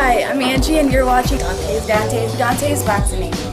Hi, I'm Angie, and you're watching Dante's Vaccination.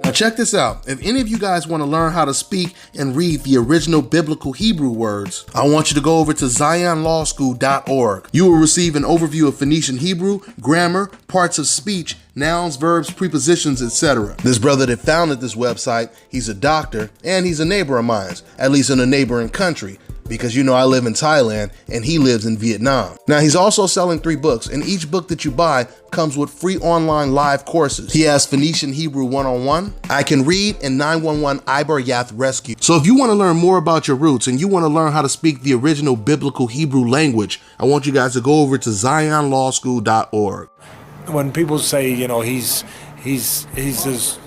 Now check this out. If any of you guys want to learn how to speak and read the original biblical Hebrew words, I want you to go over to zionlawschool.org. You will receive an overview of Phoenician Hebrew, grammar, parts of speech, nouns, verbs, prepositions, etc. This brother that founded this website, he's a doctor and he's a neighbor of mine, at least in a neighboring country. Because you know I live in Thailand and he lives in Vietnam. Now he's also selling 3 books, and each book that you buy comes with free online live courses. He has Phoenician Hebrew 101, I Can Read, and 911 Iber Yath Rescue. So if you want to learn more about your roots and you want to learn how to speak the original biblical Hebrew language, I want you guys to go over to zionlawschool.org. When people say, you know, he's this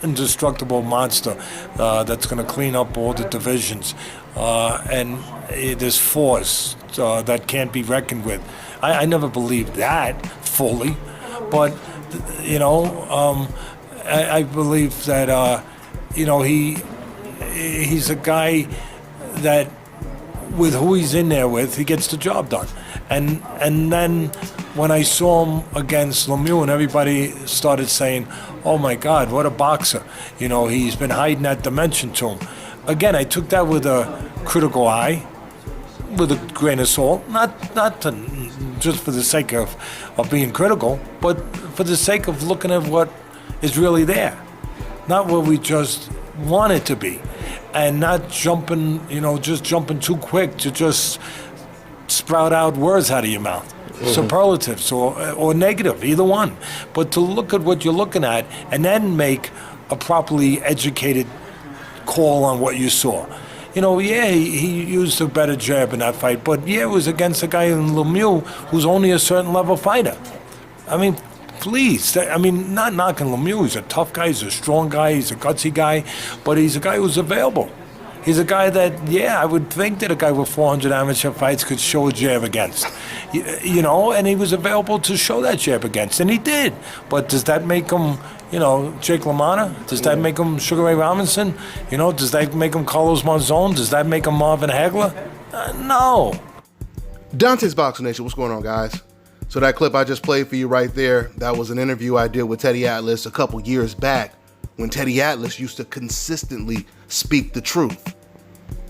indestructible monster that's going to clean up all the divisions, and this force that can't be reckoned with. I never believed that fully, but you know, I believe that you know, he's a guy that with who he's in there with, he gets the job done. And then when I saw him against Lemieux, and everybody started saying, oh my God, what a boxer. You know, he's been hiding that dimension to him. Again, I took that with a critical eye, with a grain of salt, not to, just for the sake of being critical, but for the sake of looking at what is really there, not what we just want it to be, and not jumping, you know, just jumping too quick to just sprout out words out of your mouth. Superlatives or negative, either one. But to look at what you're looking at and then make a properly educated call on what you saw. You know, yeah, he used a better jab in that fight, but yeah, it was against a guy in Lemieux who's only a certain level fighter. I mean, please, I mean, not knocking Lemieux. He's a tough guy, he's a strong guy, he's a gutsy guy, but he's a guy who's available. He's a guy that, yeah, I would think that a guy with 400 amateur fights could show a jab against, you know, and he was available to show that jab against, and he did. But does that make him, you know, Jake LaMotta? Does that make him Sugar Ray Robinson? You know, does that make him Carlos Monzon? Does that make him Marvin Hagler? No. Dante's Boxing Nation, what's going on, guys? So that clip I just played for you right there, that was an interview I did with Teddy Atlas a couple years back when Teddy Atlas used to consistently speak the truth.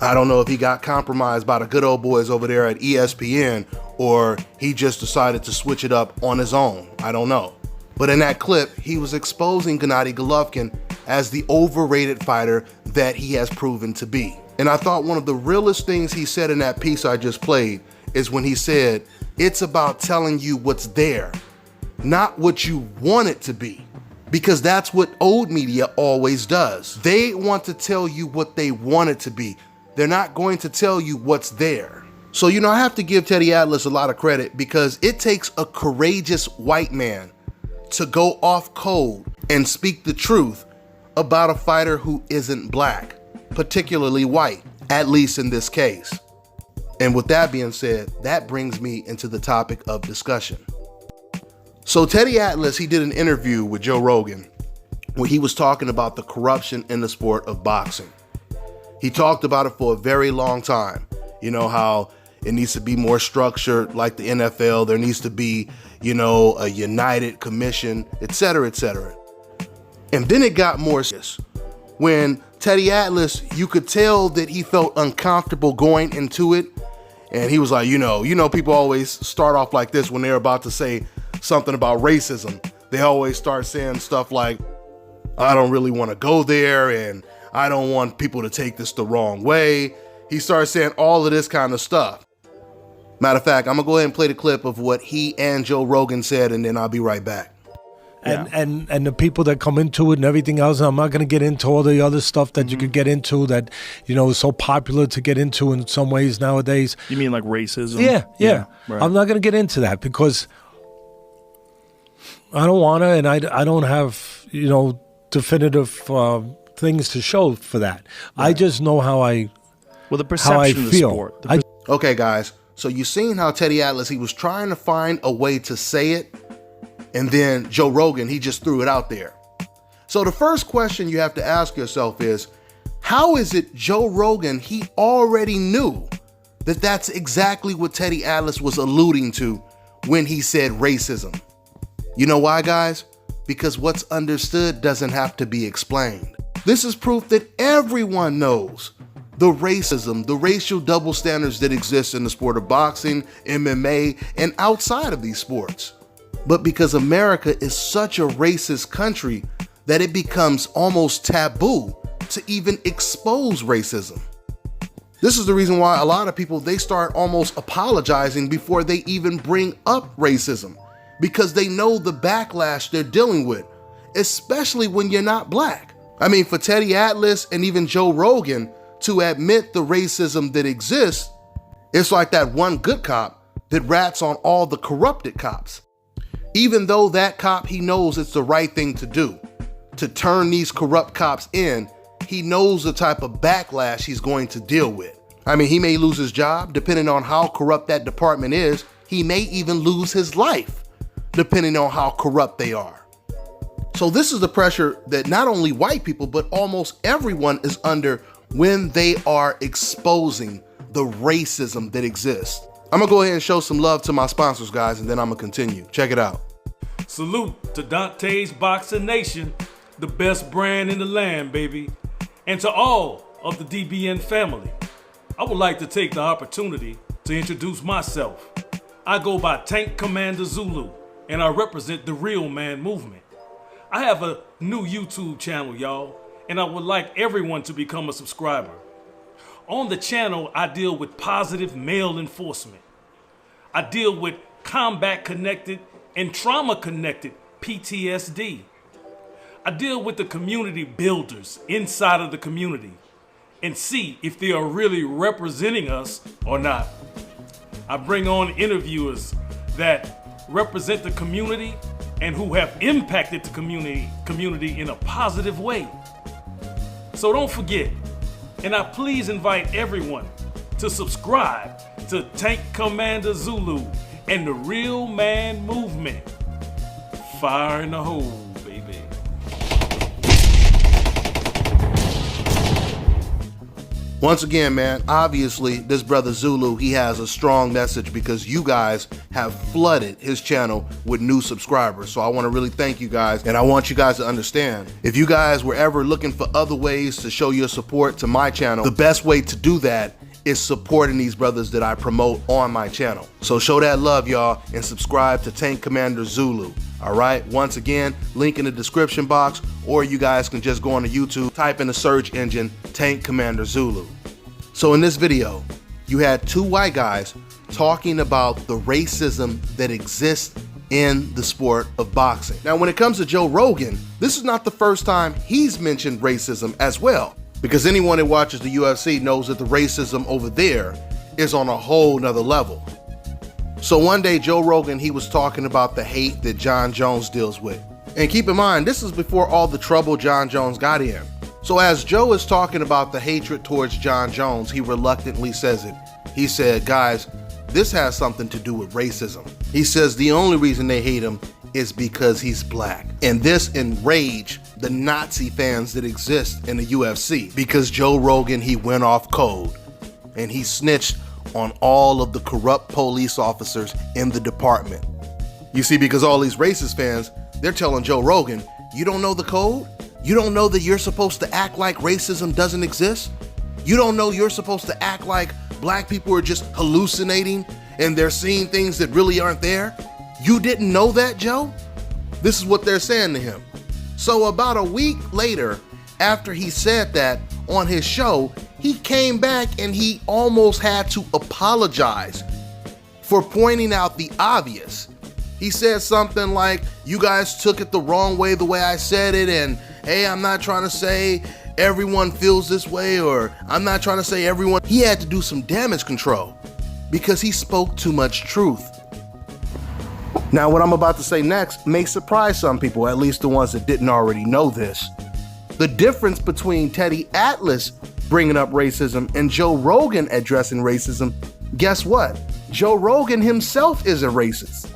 I don't know if he got compromised by the good old boys over there at ESPN or he just decided to switch it up on his own. I don't know. But in that clip, he was exposing Gennady Golovkin as the overrated fighter that he has proven to be. And I thought one of the realest things he said in that piece I just played is when he said, it's about telling you what's there, not what you want it to be. Because that's what old media always does. They want to tell you what they want it to be. They're not going to tell you what's there. So, you know, I have to give Teddy Atlas a lot of credit because it takes a courageous white man to go off code and speak the truth about a fighter who isn't black, particularly white, at least in this case. And with that being said, that brings me into the topic of discussion. So Teddy Atlas, he did an interview with Joe Rogan where he was talking about the corruption in the sport of boxing. He talked about it for a very long time. You know, how it needs to be more structured like the NFL. There needs to be, you know, a united commission, etc., etc. And then it got more serious. When Teddy Atlas, you could tell that he felt uncomfortable going into it. And he was like, you know, people always start off like this when they're about to say something about racism. They always start saying stuff like, I don't really want to go there and I don't want people to take this the wrong way. He started saying all of this kind of stuff. Matter of fact, I'm gonna go ahead and play the clip of what he and Joe Rogan said, and then I'll be right back. And the people that come into it and everything else, and I'm not going to get into all the other stuff that you could get into that, you know, is so popular to get into in some ways nowadays. You mean like racism? Yeah. Right. I'm not going to get into that because I don't want to, and I don't have, you know, definitive things to show for that. I just know how I Well, the perception of the feel. sport. Okay, guys. So you seen how Teddy Atlas, he was trying to find a way to say it, and then Joe Rogan, he just threw it out there. So the first question you have to ask yourself is, how is it Joe Rogan, he already knew that that's exactly what Teddy Atlas was alluding to when he said racism? You know why, guys? Because what's understood doesn't have to be explained. This is proof that everyone knows the racism, the racial double standards that exist in the sport of boxing, MMA, and outside of these sports. But because America is such a racist country that it becomes almost taboo to even expose racism. This is the reason why a lot of people, they start almost apologizing before they even bring up racism, because they know the backlash they're dealing with, especially when you're not black. I mean, for Teddy Atlas and even Joe Rogan to admit the racism that exists, it's like that one good cop that rats on all the corrupted cops. Even though that cop, he knows it's the right thing to do, to turn these corrupt cops in, he knows the type of backlash he's going to deal with. I mean, he may lose his job, depending on how corrupt that department is. He may even lose his life, depending on how corrupt they are. So this is the pressure that not only white people, but almost everyone is under when they are exposing the racism that exists. I'm gonna go ahead and show some love to my sponsors, guys, and then I'm gonna continue. Check it out. Salute to Dante's Boxing Nation, the best brand in the land, baby. And to all of the DBN family, I would like to take the opportunity to introduce myself. I go by Tank Commander Zulu, and I represent the Real Man movement. I have a new YouTube channel, y'all, and I would like everyone to become a subscriber. On the channel, I deal with positive male enforcement. I deal with combat-connected and trauma-connected PTSD. I deal with the community builders inside of the community and see if they are really representing us or not. I bring on interviewers that represent the community and who have impacted the community in a positive way. So don't forget, and I please invite everyone to subscribe to Tank Commander Zulu and the Real Man movement. Fire in the hole, baby. Once again, man, obviously this brother Zulu, he has a strong message because you guys have flooded his channel with new subscribers. So I want to really thank you guys, and I want you guys to understand, if you guys were ever looking for other ways to show your support to my channel, the best way to do that is supporting these brothers that I promote on my channel. So show that love, y'all, and subscribe to Tank Commander Zulu. All right, once again, link in the description box, or you guys can just go on to YouTube, type in the search engine, Tank Commander Zulu. So in this video, you had two white guys talking about the racism that exists in the sport of boxing. Now, when it comes to Joe Rogan, this is not the first time he's mentioned racism as well, because anyone that watches the UFC knows that the racism over there is on a whole nother level. So one day, Joe Rogan, he was talking about the hate that Jon Jones deals with. And keep in mind, this is before all the trouble Jon Jones got in. So as Joe is talking about the hatred towards Jon Jones, he reluctantly says it. He said, guys, this has something to do with racism. He says the only reason they hate him is because he's black. And this enraged the Nazi fans that exist in the UFC, because Joe Rogan, he went off code and he snitched on all of the corrupt police officers in the department. You see, because all these racist fans, they're telling Joe Rogan, you don't know the code? You don't know that you're supposed to act like racism doesn't exist? You don't know you're supposed to act like black people are just hallucinating and they're seeing things that really aren't there? You didn't know that, Joe? This is what they're saying to him. So about a week later, after he said that on his show, he came back and he almost had to apologize for pointing out the obvious. He said something like, you guys took it the wrong way, the way I said it, and hey, I'm not trying to say everyone feels this way, or I'm not trying to say everyone. He had to do some damage control because he spoke too much truth. Now, what I'm about to say next may surprise some people, at least the ones that didn't already know this. The difference between Teddy Atlas bringing up racism and Joe Rogan addressing racism, guess what? Joe Rogan himself is a racist.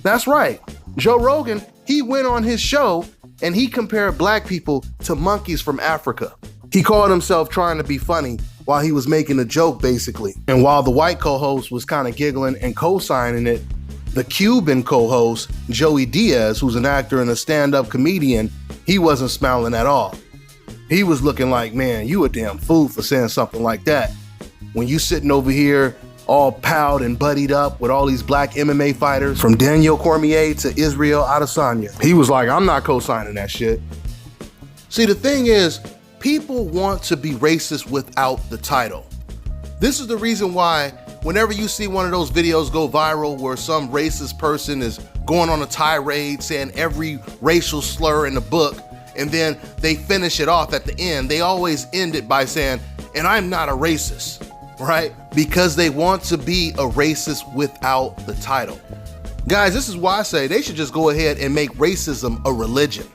That's right. Joe Rogan, he went on his show and he compared black people to monkeys from Africa. He called himself trying to be funny while he was making a joke, basically. And while the white co-host was kind of giggling and co-signing it, the Cuban co-host, Joey Diaz, who's an actor and a stand-up comedian, he wasn't smiling at all. He was looking like, man, you a damn fool for saying something like that. When you sitting over here all palled and buddied up with all these black MMA fighters, from Daniel Cormier to Israel Adesanya. He was like, I'm not co-signing that shit. See, the thing is, people want to be racist without the title. This is the reason why whenever you see one of those videos go viral where some racist person is going on a tirade saying every racial slur in the book, and then they finish it off at the end, they always end it by saying, and I'm not a racist, right? Because they want to be a racist without the title. Guys, this is why I say they should just go ahead and make racism a religion.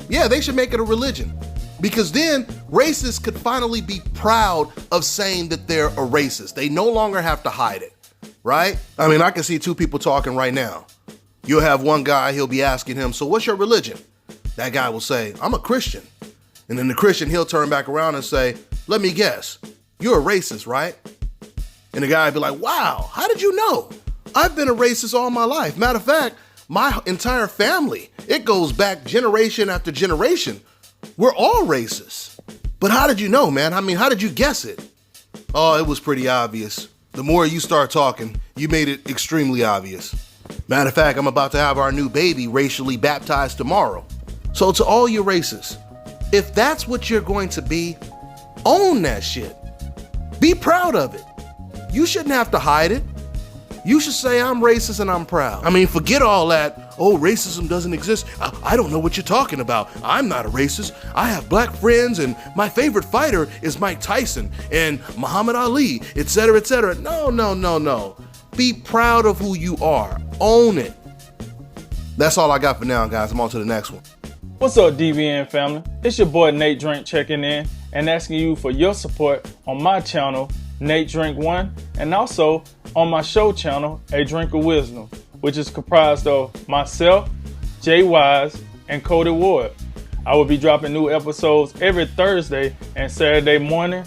Yeah, they should make it a religion. Because then racists could finally be proud of saying that they're a racist. They no longer have to hide it, right? I mean, I can see two people talking right now. You'll have one guy, he'll be asking him, so what's your religion? That guy will say, I'm a Christian. And then the Christian, he'll turn back around and say, let me guess, you're a racist, right? And the guy will be like, wow, how did you know? I've been a racist all my life. Matter of fact, my entire family, it goes back generation after generation. We're all racist. But how did you know, man? I mean, how did you guess it? Oh, it was pretty obvious. The more you start talking, you made it extremely obvious. Matter of fact, I'm about to have our new baby racially baptized tomorrow. So to all you racists, if that's what you're going to be, own that shit. Be proud of it. You shouldn't have to hide it. You should say, I'm racist and I'm proud. I mean, forget all that, oh, racism doesn't exist. I don't know what you're talking about. I'm not a racist. I have black friends and my favorite fighter is Mike Tyson and Muhammad Ali, etc., etc. No. Be proud of who you are. Own it. That's all I got for now, guys. I'm on to the next one. What's up, DBN family? It's your boy Nate Drink checking in and asking you for your support on my channel, Nate Drink 1, and also on my show channel, A Drink of Wisdom, which is comprised of myself, Jay Wise, and Cody Ward. I will be dropping new episodes every Thursday and Saturday morning.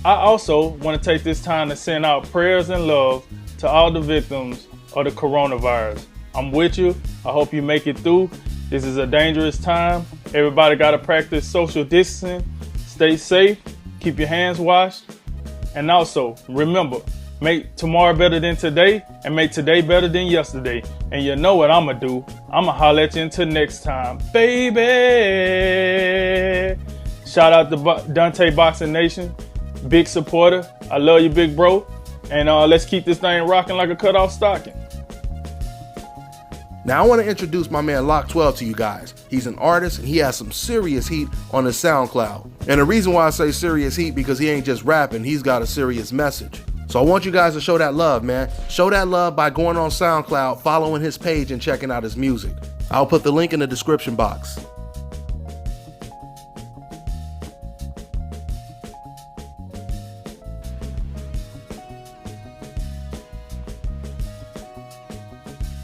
I also want to take this time to send out prayers and love to all the victims of the coronavirus. I'm with you. I hope you make it through. This is a dangerous time. Everybody got to practice social distancing. Stay safe. Keep your hands washed. And also, remember, make tomorrow better than today and make today better than yesterday. And you know what I'm going to do. I'm going to holler at you until next time. Baby! Shout out to Dante Boxing Nation. Big supporter. I love you, big bro. And let's keep this thing rocking like a cut-off stocking. Now I want to introduce my man Lock 12 to you guys. He's an artist and he has some serious heat on his Soundcloud. And the reason why I say serious heat because he ain't just rapping, he's got a serious message. So I want you guys to show that love, man. Show that love by going on SoundCloud, following his page and checking out his music. I'll put the link in the description box.